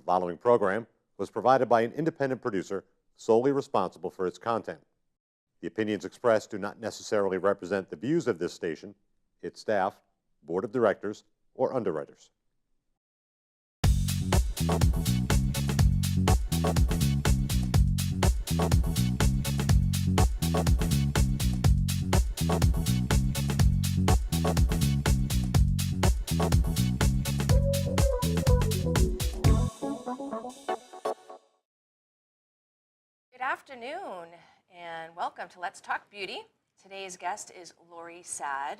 following program was provided by an independent producer solely responsible for its content. The opinions expressed do not necessarily represent the views of this station, its staff, board of directors, or underwriters. Good afternoon and welcome to Let's Talk Beauty. Today's guest is Laurie Saad.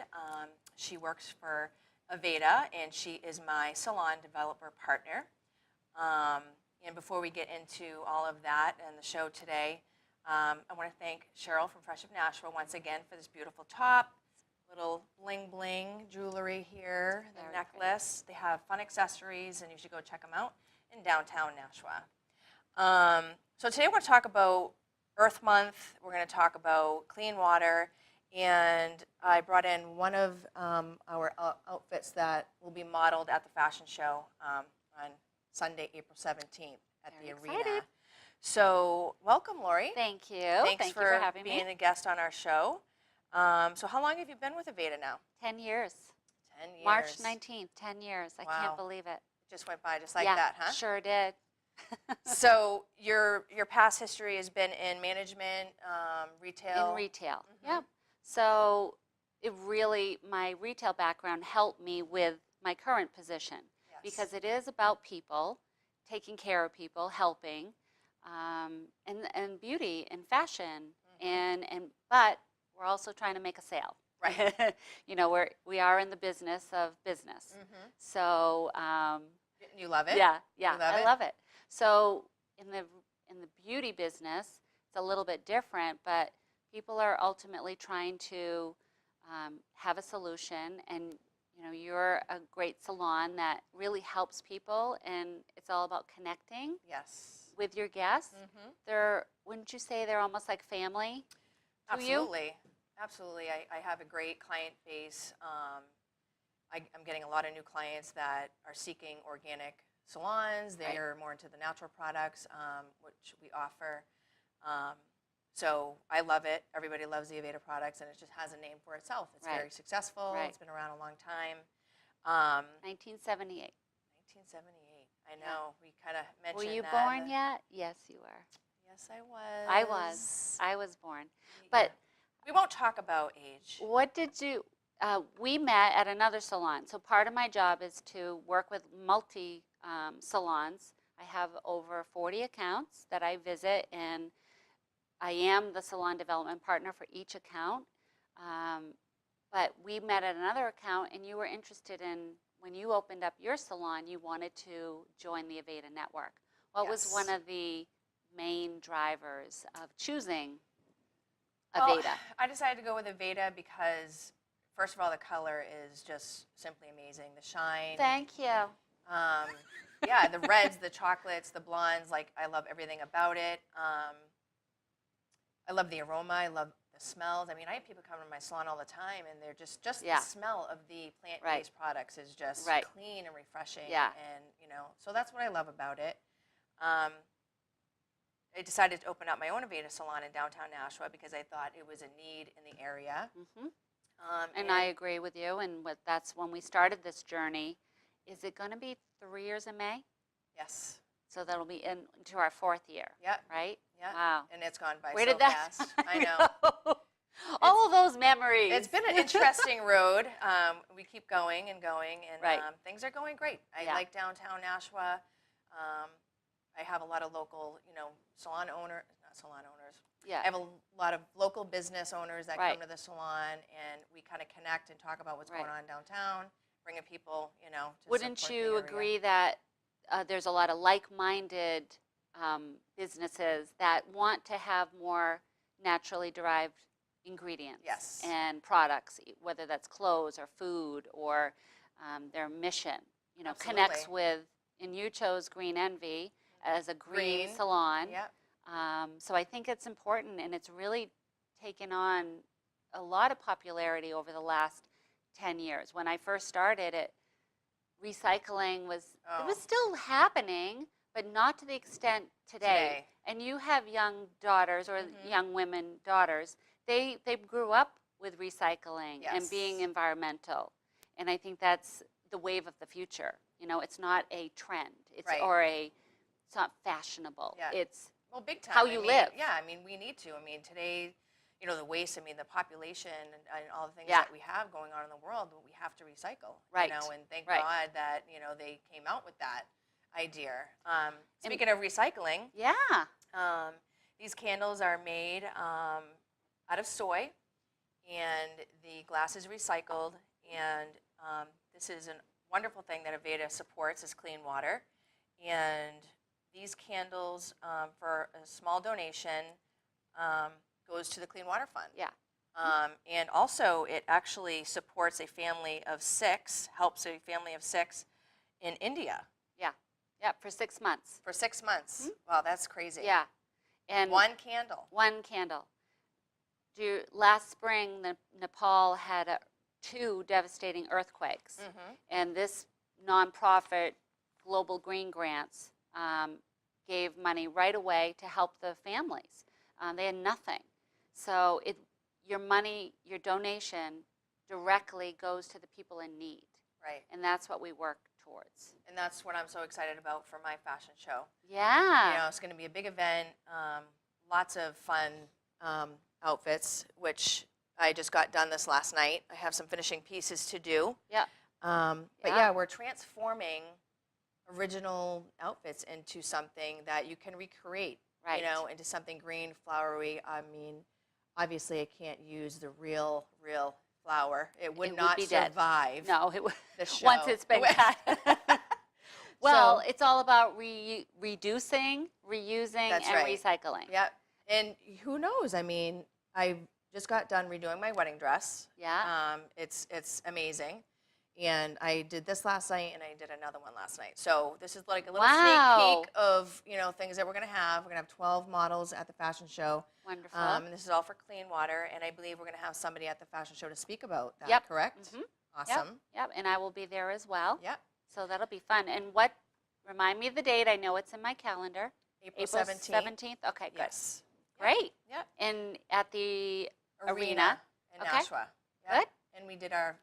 She works for Aveda and she is my salon developer partner. And before we get into all of that and the show today, I want to thank Sharon from Fresh of Nashville once again for this beautiful top, little bling bling jewelry here, the Very necklace. They have fun accessories and you should go check them out in downtown Nashua. So today we're going to talk about Earth Month. We're going to talk about clean water, and I brought in one of our outfits that will be modeled at the fashion show on Sunday, April 17th at Very the arena. excited. So welcome, Laurie. Thank you. Thanks Thank you for having being me. a guest on our show. So how long have you been with Aveda now? 10 years. 10 years. March 19th, 10 years. I Wow. can't believe it. Just went by just like yeah, that, huh? Sure did. So your past history has been in management, retail? In retail, Mhm. yeah. So it really, my retail background helped me with my current position Yes. because it is about people, taking care of people, helping, and beauty and fashion, but we're also trying to make a sale. Right. You know, we are in the business of business. Mhm. So You love it? yeah, You love I it? love it. So in the beauty business, it's a little bit different, but people are ultimately trying to have a solution, and you know, you're a great salon that really helps people, and it's all about connecting Yes. with your guests. Mhm. Wouldn't you say they're almost like family to you? Absolutely. Absolutely. I have a great client base. I'm getting a lot of new clients that are seeking organic salons. They Right. are more into the natural products, which we offer. So I love it. Everybody loves the Aveda products, and it just has a name for itself. It's Right. very successful. Right. It's been around a long time. 1978. 1978. I know. We kind of mentioned Were you that. born yet? Yes, you were. Yes, I was. I was born. Yeah. But we won't talk about age. what did you, we met at another salon. So part of my job is to work with salons. I have over 40 accounts that I visit, and I am the salon development partner for each account. But we met at another account, and you were interested in, when you opened up your salon, you wanted to join the Aveda network. What was Yes. one of the main drivers of choosing Well, Aveda? I decided to go with Aveda because, first of all, the color is just simply amazing. The shine. Thank you. Yeah, the reds, the chocolates, the blondes. Like, I love everything about it. I love the aroma. I love the smells. I mean, I have people come to my salon all the time, and they're just Yeah. the smell of the plant-based Right. products is just Right. clean and refreshing. Yeah. And so that's what I love about it. I decided to open up my own Aveda salon in downtown Nashua because I thought it was a need in the area. Hmm. And I agree with you. And that's when we started this journey. Is it going to be 3 years in May? Yes. So that'll be into our 4th year, Yep. right? Yeah. Wow. And it's gone by Where so did that? fast. I know. All of those memories. It's been an interesting road. We keep going and going, and Right. Things are going great. I Yeah. like downtown Nashua. I have a lot of local, salon owners, not salon owners. Yeah. I have a lot of local business owners that Right. come to the salon, and we kind of connect and talk about what's Right. going on downtown, bringing people, to Wouldn't support the you area. agree that there's a lot of like-minded businesses that want to have more naturally derived ingredients Yes. and products, whether that's clothes or food or their mission, connects Absolutely. with, and you chose Green Envy as a green Green. salon. Yep. So I think it's important, and it's really taken on a lot of popularity over the last 10 years. When I first started it, recycling was, it was Oh. still happening, but not to the extent today. And you have young daughters or young women daughters. They grew up with recycling and being environmental, and I think that's the wave of the future. You know, it's not a trend. It's it's not fashionable. Yeah. It's big time. how you live. Yeah, I mean, we need to. I mean, today, you know, the waste. I mean, the population and all the things that we have going on in the world, we have to recycle. Right. You know, and thank God that they came out with that idea. Speaking of recycling, these candles are made out of soy, and the glass is recycled. And this is a wonderful thing that Aveda supports is clean water. And these candles, for a small donation, goes to the Clean Water Fund. Yeah. And also, it actually supports a family of 6, helps a family of 6 in India. Yeah. Yeah, for 6 months. For 6 months. Wow, that's crazy. Yeah. And one candle. One candle. Last spring, Nepal had 2 devastating earthquakes. And this nonprofit, Global Green Grants, gave money right away to help the families. They had nothing. So your money, your donation directly goes to the people in need. Right. And that's what we work towards. And that's what I'm so excited about for my fashion show. Yeah. You know, it's going to be a big event, lots of fun outfits, which I just got done this last night. I have some finishing pieces to do. Yeah. But yeah, we're transforming original outfits into something that you can recreate, Right. you know, into something green, flowery. I mean, obviously I can't use the real flower. It would not be dead. survive No, it would. the show. Once it's been cut. Well, it's all about reducing, reusing, and recycling. Yep. And who knows? I mean, I just got done redoing my wedding dress. Yeah. It's amazing. And I did this last night, and I did another one last night. So this is like a little sneak peek of, you know, things that we're going to have. We're going to have 12 models at the fashion show. Wonderful. And this is all for clean water. And I believe we're going to have somebody at the fashion show to speak about that, correct? Awesome. Yep, and I will be there as well. Yep. So that'll be fun. And remind me of the date. I know it's in my calendar. April 17th. 17th? Okay, good. Yes. Great. Yep. And at the Arena in Okay. Nashua. Yep. Good. And we did our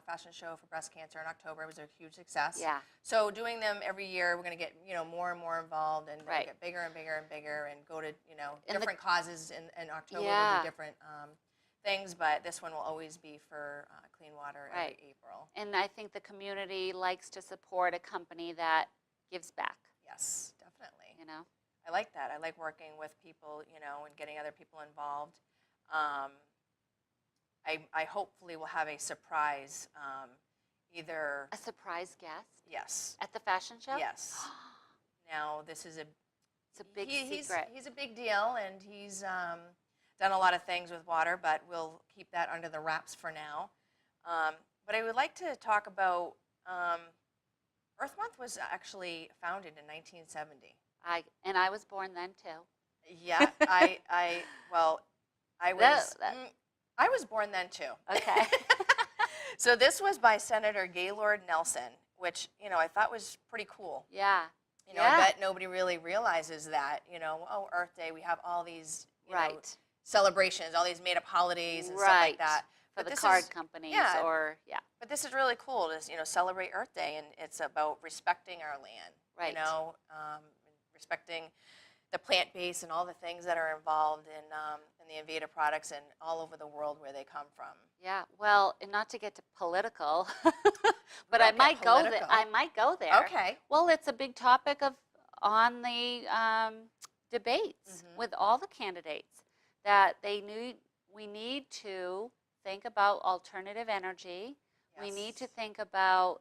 fashion show for breast cancer in October. It was a huge success. Yeah. So doing them every year, we're going to get, you know, more and more involved and Right. get bigger and bigger and bigger and go to, you know, And different causes in October. Yeah. We'll do different things, but this one will always be for clean water every Right. April. And I think the community likes to support a company that gives back, Yes, definitely. you know? I like that. I like working with people, you know, and getting other people involved. I hopefully will have a surprise, either, A surprise guest yes, at the fashion show? yes. Now, this is It's a big he's secret. a big deal, and he's done a lot of things with water, but we'll keep that under the wraps for now. But I would like to talk about Earth Month was actually founded in 1970. I was born then too. Yeah, I was I was born then too. Okay. So this was by Senator Gaylord Nelson, which, you know, I thought was pretty cool. Yeah. You know, I bet nobody really realizes that, you know, oh, Earth Day, we have all these, you know, celebrations, all these made-up holidays and stuff like that. For But the this card is- companies yeah. yeah. But this is really cool to, you know, celebrate Earth Day, and it's about respecting our land. Right. You know, respecting the plant base and all the things that are involved in the Aveda products and all over the world where they come from. Yeah. Well, and not to get to political, but Don't I get might go there. political. I might go there. Okay. Well, it's a big topic on the debates with all the candidates that we need to think about alternative energy. We need to think about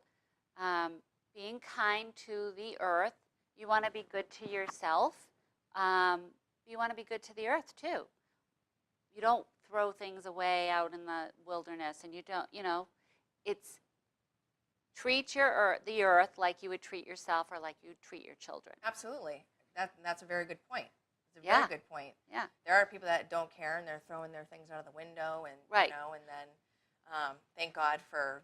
being kind to the earth. You want to be good to yourself. You want to be good to the earth too. You don't throw things away out in the wilderness, and you don't, you know, it's treat the earth like you would treat yourself or like you would treat your children. Absolutely. That's a very good point. It's a very good point. Yeah. There are people that don't care, and they're throwing their things out of the window, and you know, and then thank God for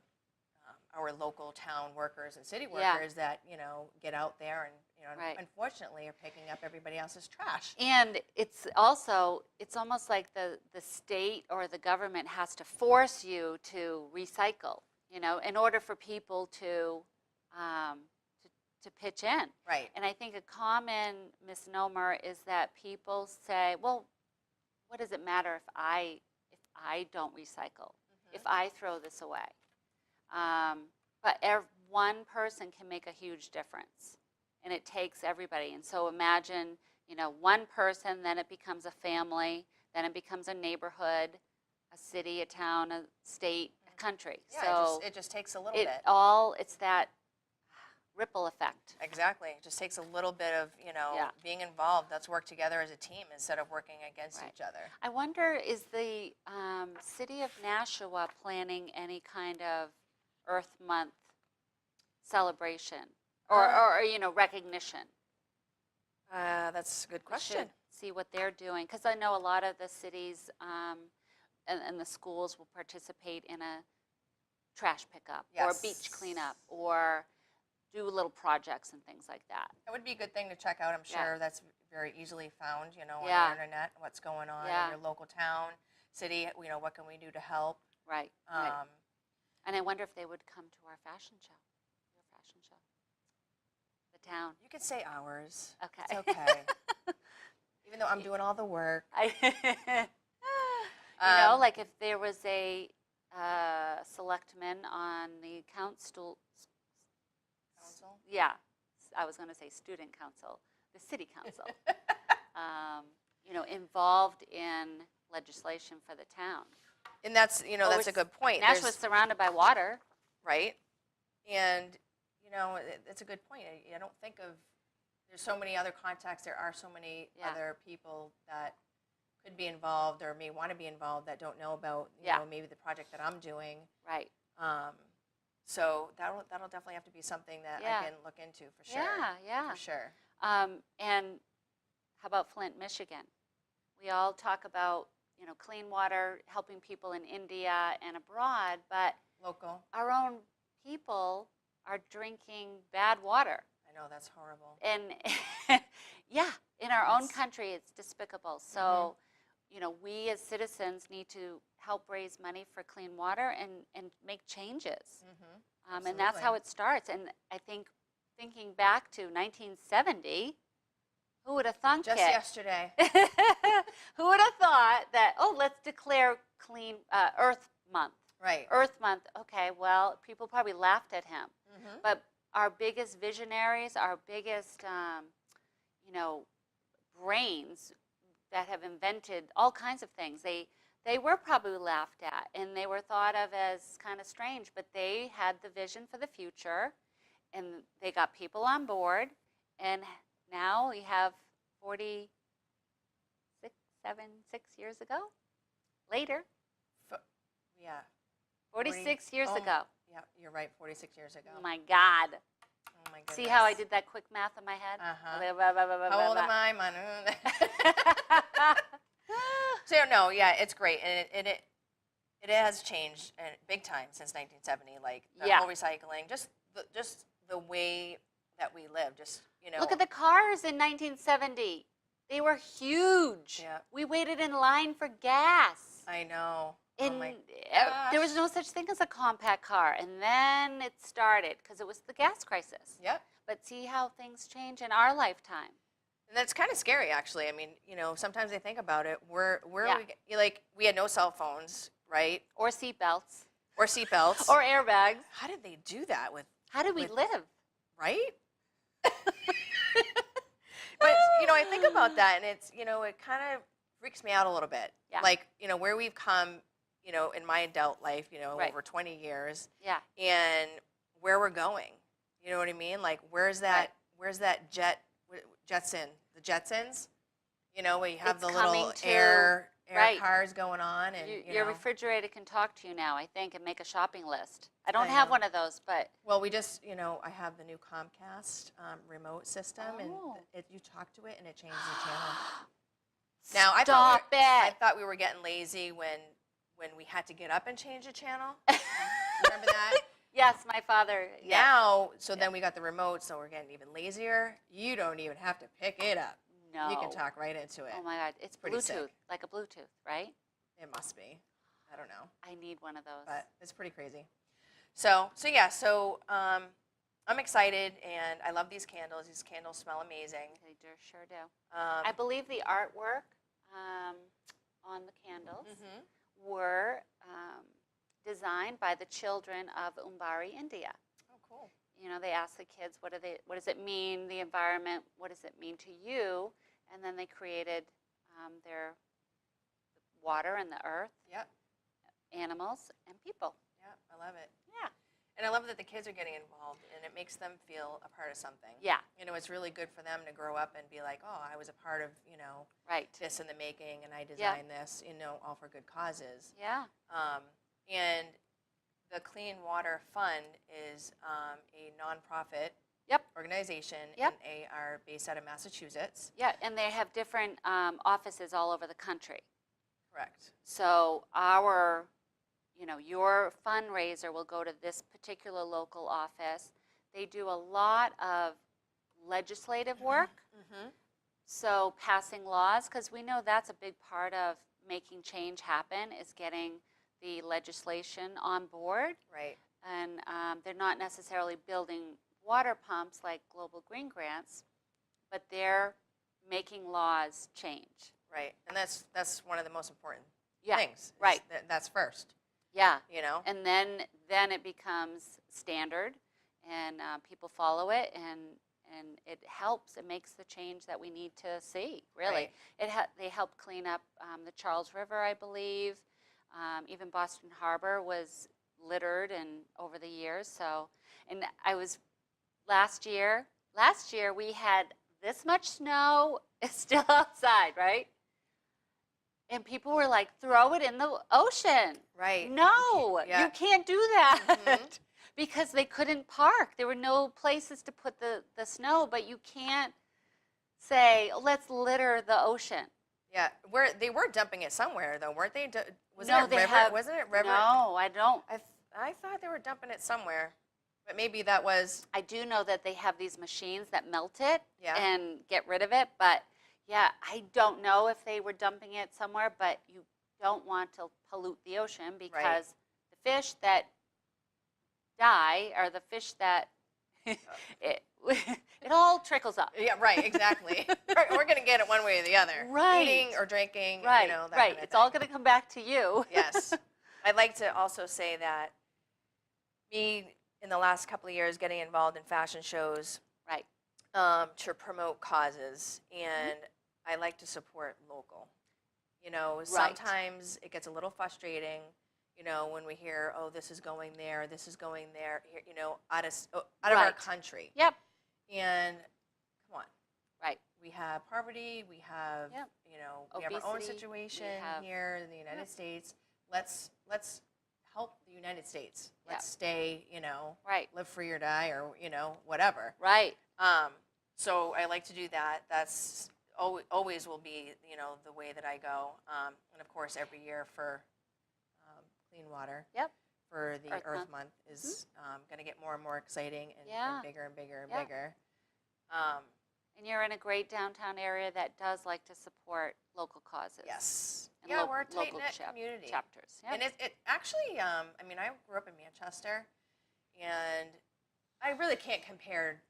our local town workers and city workers that, you know, get out there and, you Right. unfortunately are picking up everybody else's trash. And it's almost like the state or the government has to force you to recycle, in order for people to pitch in. Right. And I think a common misnomer is that people say, well, what does it matter if I don't recycle, if I throw this away? But one person can make a huge difference, and it takes everybody. And so imagine, one person, then it becomes a family, then it becomes a neighborhood, a city, a town, a state, a country. Yeah, so it just takes a little bit. It's that ripple effect. Exactly. It just takes a little bit of, being involved. Let's work together as a team instead of working against Right. each other. I wonder, is the city of Nashua planning any kind of Earth Month celebration or recognition? That's a good We question. should see what they're doing, because I know a lot of the cities and the schools will participate in a trash pickup or a beach Yes. cleanup or do little projects and things like that. That would be a good thing to check out. I'm Yeah. sure that's very easily found, on Yeah. the internet, what's going on Yeah. in your local town, city, what can we do to help? Right. Right. And I wonder if they would come to our fashion show. Your fashion show. The town. You could say ours. Okay. It's okay. Even though I'm doing all the work. Like if there was a selectman on the council. Yeah, I was going to say student council, the city council, involved in legislation for the town. And that's, that's a good point. Nashua's surrounded by water. Right. And, it's a good point. I don't think of, there's so many other contacts. There are so many other people that could be involved or may want to be involved that don't know about, maybe the project that I'm doing. Right. So that'll definitely have to be something that I can look into for sure. Yeah. For sure. And how about Flint, Michigan? We all talk about, clean water, helping people in India and abroad, but Local. our own people are drinking bad water. I know, that's horrible. And in our own country, it's despicable. So, we as citizens need to help raise money for clean water and make changes. And that's how it starts. And I think thinking back to 1970, who would have thunk Just it? yesterday. Who would have thought that, let's declare clean Earth Month. Right. Earth Month. Okay, well, people probably laughed at him. But our biggest visionaries, our biggest, brains that have invented all kinds of things, they were probably laughed at and they were thought of as kind of strange, but they had the vision for the future and they got people on board. And now we have 6 years ago, later. Yeah. 46 years ago. Yeah, you're right, 46 years ago. Oh my God. Oh my goodness. See how I did that quick math in my head? How old am I? So no, it's great, and it has changed big time since 1970. Like the whole recycling, just the way that we live. Just Look at the cars in 1970. They were huge. Yeah. We waited in line for gas. I know. And oh my there was no such thing as a compact car, and then it started because it was the gas crisis. Yep. But see how things change in our lifetime. And that's kind of scary, actually. I mean, sometimes I think about it. We had no cell phones, right? Or seatbelts. Or seatbelts. Or airbags. How did they do that with? How did we live? Right? But, I think about that, and it's, it kind of freaks me out a little bit. Yeah. Like, where we've come, in my adult life, Right. over 20 years. Yeah. And where we're going. You know what I mean? Like, where's that Jetson, the Jetsons? Where you have It's the little coming to- air right. cars going on. And, Your refrigerator can talk to you now, I think, and make a shopping list. I don't I have know. one of those, but Well, we just, I have the new Comcast remote system, Oh. and you talk to it, and it changes the channel. Now, I thought stop it. we were getting lazy when we had to get up and change the channel. Remember that? Yes, my father. Yes. Now, so then we got the remote, so we're getting even lazier. You don't even have to pick it up. No. You can talk right into it. Oh my God, it's pretty Bluetooth, sick. like a Bluetooth, right? It must be. I don't know. I need one of those. But it's pretty crazy. So yeah, I'm excited, and I love these candles. These candles smell amazing. They sure do. I believe the artwork on the candles were designed by the children of Umbari, India. Oh, cool. You know, they asked the kids, what does it mean, the environment, what does it mean to you? And then they created their water and the earth, Yep. animals, and people. Yep, I love it. Yeah. And I love that the kids are getting involved, and it makes them feel a part of something. Yeah. You know, it's really good for them to grow up and be like, oh, I was a part of, Right. this in the making, and I designed this, all for good causes. Yeah. And the Clean Water Fund is a nonprofit Yep. organization, Yep. and they are based out of Massachusetts. Yeah, and they have different offices all over the country. Correct. So your fundraiser will go to this particular local office. They do a lot of legislative work, so passing laws, because we know that's a big part of making change happen, is getting the legislation on board. Right. And they're not necessarily building water pumps like Global Green Grants, but they're making laws change. Right. And that's one of the most important things. is Right. That's first. Yeah. And then it becomes standard, and people follow it, and it helps. It makes the change that we need to see. Really, Right. They helped clean up the Charles River, I believe. Even Boston Harbor was littered and over the years. So, and I was last year we had this much snow still outside, right? And people were like, throw it in the ocean. Right. No, Yeah. you can't do that. Because they couldn't park. There were no places to put the snow, but you can't say, oh, let's litter the ocean. Yeah, they were dumping it somewhere though, weren't they? No, they have- Wasn't it river? No, I don't. I thought they were dumping it somewhere, but maybe that was. I do know that they have these machines that melt it Yeah. and get rid of it, but yeah, I don't know if they were dumping it somewhere, but you don't want to pollute the ocean, because the fish that die are the fish that it all trickles up. Yeah, right, exactly. We're going to get it one way or the other. Right. Eating or drinking, Right, that right. kind of It's all thing. going to come back to you. Yes. I'd like to also say that me, in the last couple of years, getting involved in fashion shows Right. to promote causes, and I like to support local. Right. Sometimes it gets a little frustrating, when we hear, oh, this is going there, here, out of our Right. country. Yep. And come on. Right. We have poverty, we have, Yep. we have our own Obesity, we situation have- here in the United States. Let's help the United States. Let's Yep. stay, Right. live free or die, or, whatever. Right. So I like to do that. That's always will be, the way that I go. And of course, every year for clean water. Yep. For the Earth Earth Month. Month is going to get more and more exciting, and, Yeah. and bigger and bigger and Yeah. bigger. And you're in a great downtown area that does like to support local causes. Yes. And Yeah, we're a local tight-knit community. chapters. Yep. And it actually, I grew up in Manchester, and I really can't compare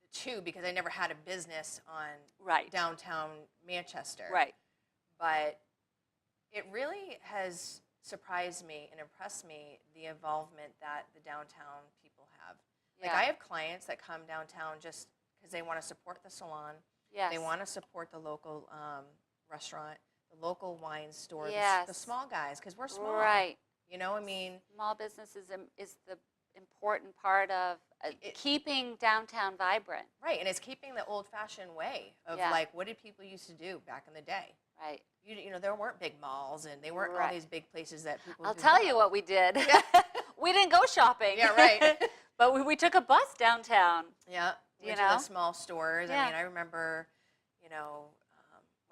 the two because I never had a business on Right. downtown Manchester. Right. But it really has surprised me and impressed me the involvement that the downtown people have. Like, Yeah. I have clients that come downtown just because they want to support the salon. Yes. They want to support the local restaurant, the local wine store, the Yes. small guys, because we're small. Right. Small business is the important part of keeping downtown vibrant. Right, and it's keeping the old-fashioned way of, Yeah. like, what did people used to do back in the day? Right. There weren't big malls, and they weren't all Right. these big places that people I'll do tell now. you what we did. We didn't go shopping. Yeah, right. But we took a bus downtown. Yeah, You went to know? the small stores. Yeah. I mean, I remember,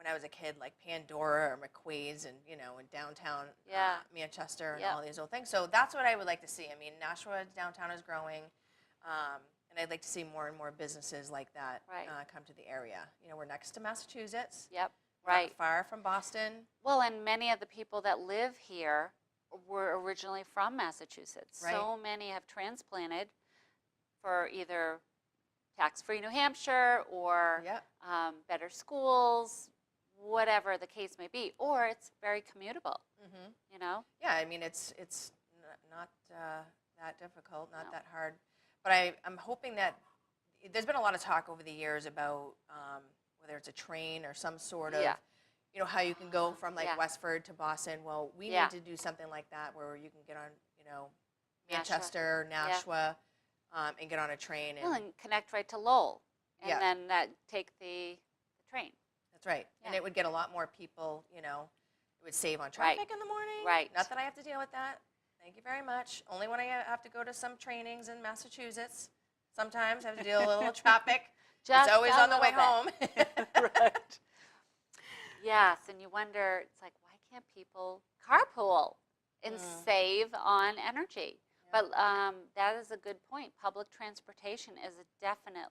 when I was a kid, like Pandora or McQuaid's, and in downtown Yeah. Manchester and Yep. all these old things. So that's what I would like to see. I mean, Nashua downtown is growing, and I'd like to see more and more businesses like that Right. come to the area. We're next to Massachusetts, Yep. not Right. far from Boston. Well, and many of the people that live here were originally from Massachusetts. Right. So many have transplanted for either tax-free New Hampshire or Yep. better schools, whatever the case may be, or it's very commutable. Mm-hmm. Yeah, I mean, it's not that difficult, not No. that hard. But I'm hoping that there's been a lot of talk over the years about whether it's a train or some sort of, Yeah. How you can go from like Yeah. Westford to Boston. Well, we Yeah. need to do something like that where you can get on, Nashua. Manchester, Nashua, and get on a train. Well, and connect right to Lowell, and Yeah. then take the train. That's right. And Yeah. it would get a lot more people, it would save on Right. traffic in the morning. Right. Not that I have to deal with that. Thank you very much. Only when I have to go to some trainings in Massachusetts. Sometimes I have to deal with a little traffic. Just It's always a on the way little home. Right. Yes, and you wonder, it's like, why can't people carpool and save on energy? Yeah. But that is a good point. Public transportation is a definite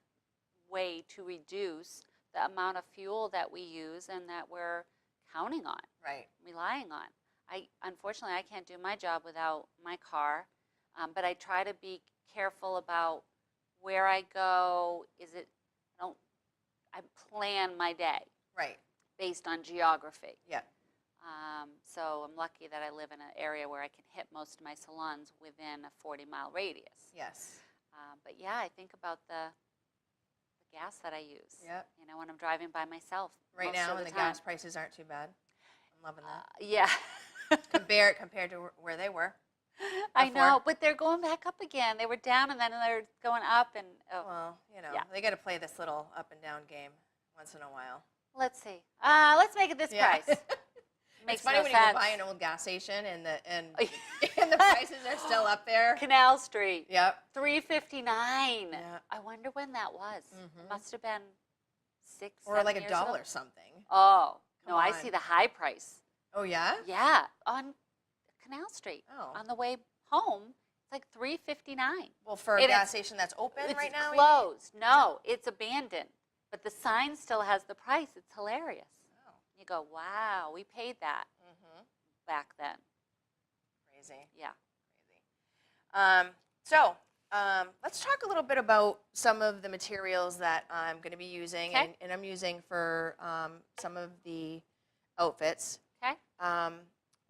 way to reduce the amount of fuel that we use and that we're counting on, Right. relying on. Unfortunately, I can't do my job without my car, but I try to be careful about where I go. I plan my day Right. based on geography. Yeah. So I'm lucky that I live in an area where I can hit most of my salons within a 40-mile radius. Yes. But yeah, I think about the gas that I use. Yep. When I'm driving by myself. Right most now, of and the time. gas prices aren't too bad. I'm loving that. Yeah. Compared to where they were. I before. know, but they're going back up again. They were down and then they're going up, and Well, Yeah. they got to play this little up and down game once in a while. let's see. Let's make it this Yeah. price. Makes It's funny no when sense. you go buy an old gas station and and the prices are still up there. Canal Street, Yep. $3.59. Yeah. I wonder when that was. Mhm. It must have been 6, Or 7 like years ago. $1 something. Oh, Come no, I on. see the high price. Oh yeah. Yeah, on Canal Street. Oh. On the way home, it's like $3.59. Well, for a It gas is- station that's open It's right now. closed. No, it's abandoned. But the sign still has the price. It's hilarious. Oh. You go, wow, we paid that Mhm. back then. Crazy. Yeah. Crazy. Let's talk a little bit about some of the materials that I'm going to be using, Okay. and I'm using for some of the outfits. Okay.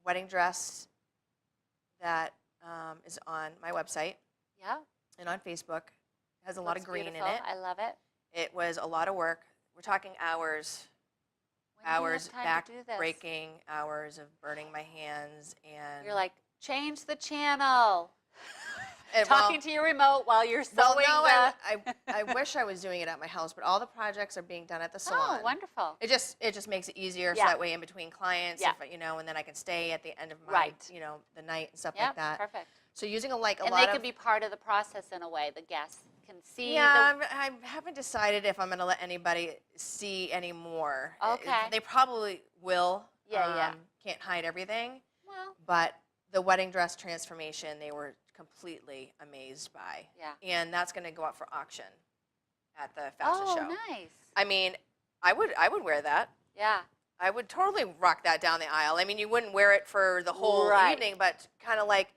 Wedding dress that is on my website Yeah. and on Facebook. It has a lot of Looks green beautiful. in it. I love it. It was a lot of work. We're talking hours, When do you have hours time back to do this? breaking, hours of burning my hands, and You're like, change the channel. and, well, Talking to your remote while you're Well, sewing no, the... I wish I was doing it at my house, but all the projects are being done at the salon. Oh, wonderful. It just makes it easier, so Yeah. that way in between clients, Yeah. if, and then I can stay at the end of my, Right. the night and stuff Yeah, like that. perfect. So using a And lot they of can be part of the process in a way. The guests can see yeah, I haven't decided if I'm going to let anybody see any more. Okay. They probably will. Yeah, yeah. Can't hide everything, Well, but the wedding dress transformation, they were completely amazed by. yeah. And that's going to go up for auction at the fashion Oh, show. nice. I mean, I would wear that. Yeah. I would totally rock that down the aisle. I mean, you wouldn't wear it for the whole Right. evening, but kind of like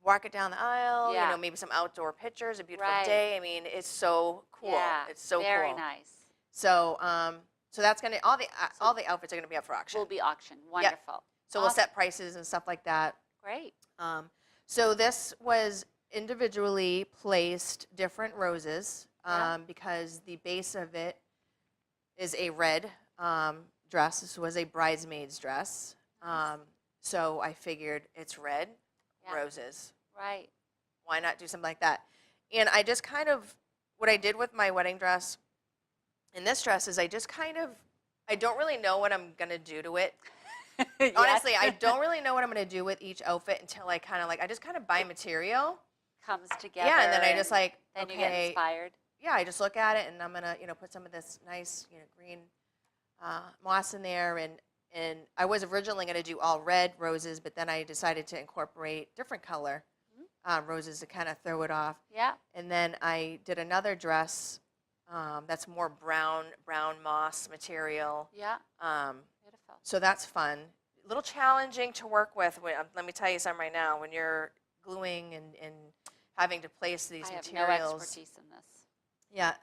walk it down the aisle, Yeah. maybe some outdoor pictures, a beautiful Right. day. I mean, it's so cool. Yeah. It's so Very cool. nice. So, so that's going to, all the outfits are going to be up for auction. Will be auctioned. Wonderful. So we'll awesome. set prices and stuff like that. Great. So this was individually placed different roses Yeah. because the base of it is a red dress. This was a bridesmaid's dress. Nice. So I figured it's red, Yeah. roses. Right. Why not do something like that? And I just kind of, what I did with my wedding dress and this dress is I don't really know what I'm going to do to it. Honestly, Yes. I don't really know what I'm going to do with each outfit until I just kind of buy material. Comes together. Yeah, and then I just like, Then you get okay, inspired. yeah, I just look at it and I'm going to, put some of this nice, green moss in there, and I was originally going to do all red roses, but then I decided to incorporate different color roses to kind of throw it off. Yeah. And then I did another dress that's more brown moss material. Yeah. Beautiful. So that's fun. A little challenging to work with. Let me tell you something right now. When you're gluing and having to place these I have materials. no expertise in this. Yeah,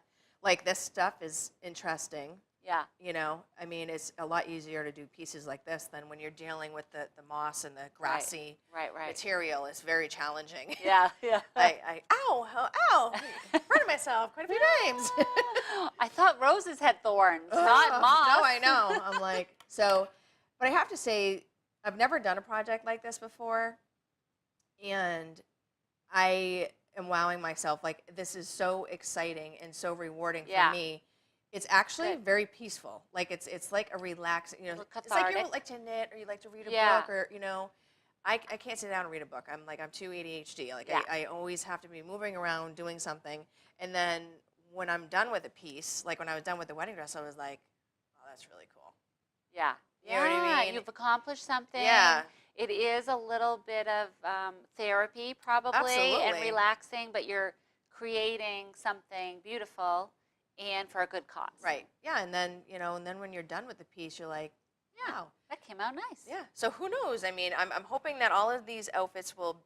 like this stuff is interesting. Yeah. You know, I mean, it's a lot easier to do pieces like this than when you're dealing with the moss and the grassy Right. material. It's very challenging. Yeah. Ow, hurt myself quite a few times. I thought roses had thorns, not moss. No, I know. I'm like, so, but I have to say, I've never done a project like this before, and I am wowing myself. Like, this is so exciting and so rewarding for me. It's actually very peaceful. Like, it's like a relaxing, you know, it's like you like to knit or you like to read a book, or, you know, I can't sit down and read a book. I'm too ADHD. Like, I always have to be moving around, doing something. And then when I'm done with a piece, like when I was done with the wedding dress, I was like, oh, that's really cool. Yeah. You know what I mean? You've accomplished something. Yeah. It is a little bit of therapy, probably, and relaxing, but you're creating something beautiful and for a good cause. Right. Yeah. And then, you know, and then when you're done with the piece, you're like, wow. That came out nice. Yeah. So who knows? I mean, I'm hoping that all of these outfits will,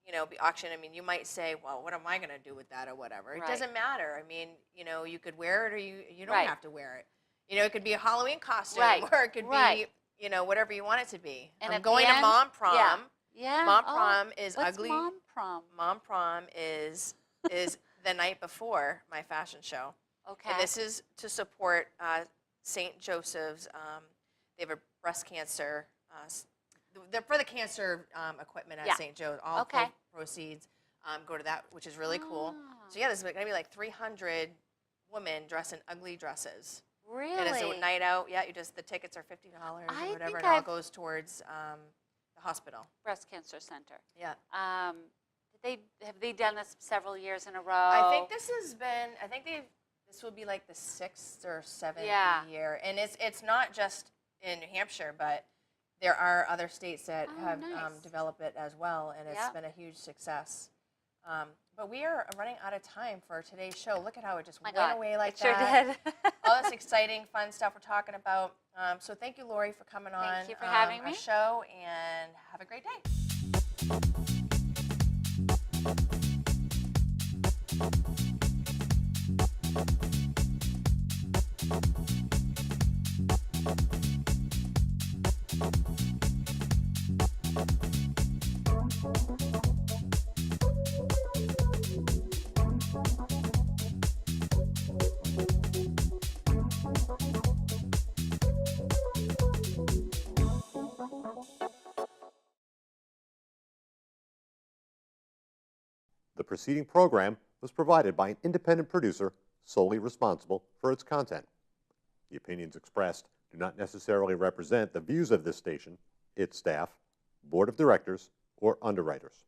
you know, be auctioned. I mean, you might say, well, what am I going to do with that or whatever? It doesn't matter. I mean, you know, you could wear it or you don't have to wear it. You know, it could be a Halloween costume or it could be, you know, whatever you want it to be. And I'm going to mom prom. Yeah. Mom prom is what's ugly. Mom prom? Mom prom is the night before my fashion show. Okay. And this is to support St. Joseph's. They have a breast cancer. They're for the cancer equipment at St. Joe's. All proceeds go to that, which is really cool. So yeah, there's going to be like 300 women dressed in ugly dresses. Really? And it's a night out. Yeah, the tickets are $50 or whatever, and all goes towards the hospital. Breast Cancer Center. Yeah. Have they done this several years in a row? I think this has been. This will be like the 6th or 7th year, and it's not just in New Hampshire, but there are other states that have developed it as well, and it's been a huge success. But we are running out of time for today's show. Look at how it just went away like that. Sure did. All this exciting, fun stuff we're talking about. So thank you, Laurie, for coming on Thank you for having our me. show, and have a great day. The preceding program was provided by an independent producer solely responsible for its content. The opinions expressed do not necessarily represent the views of this station, its staff, board of directors, or underwriters.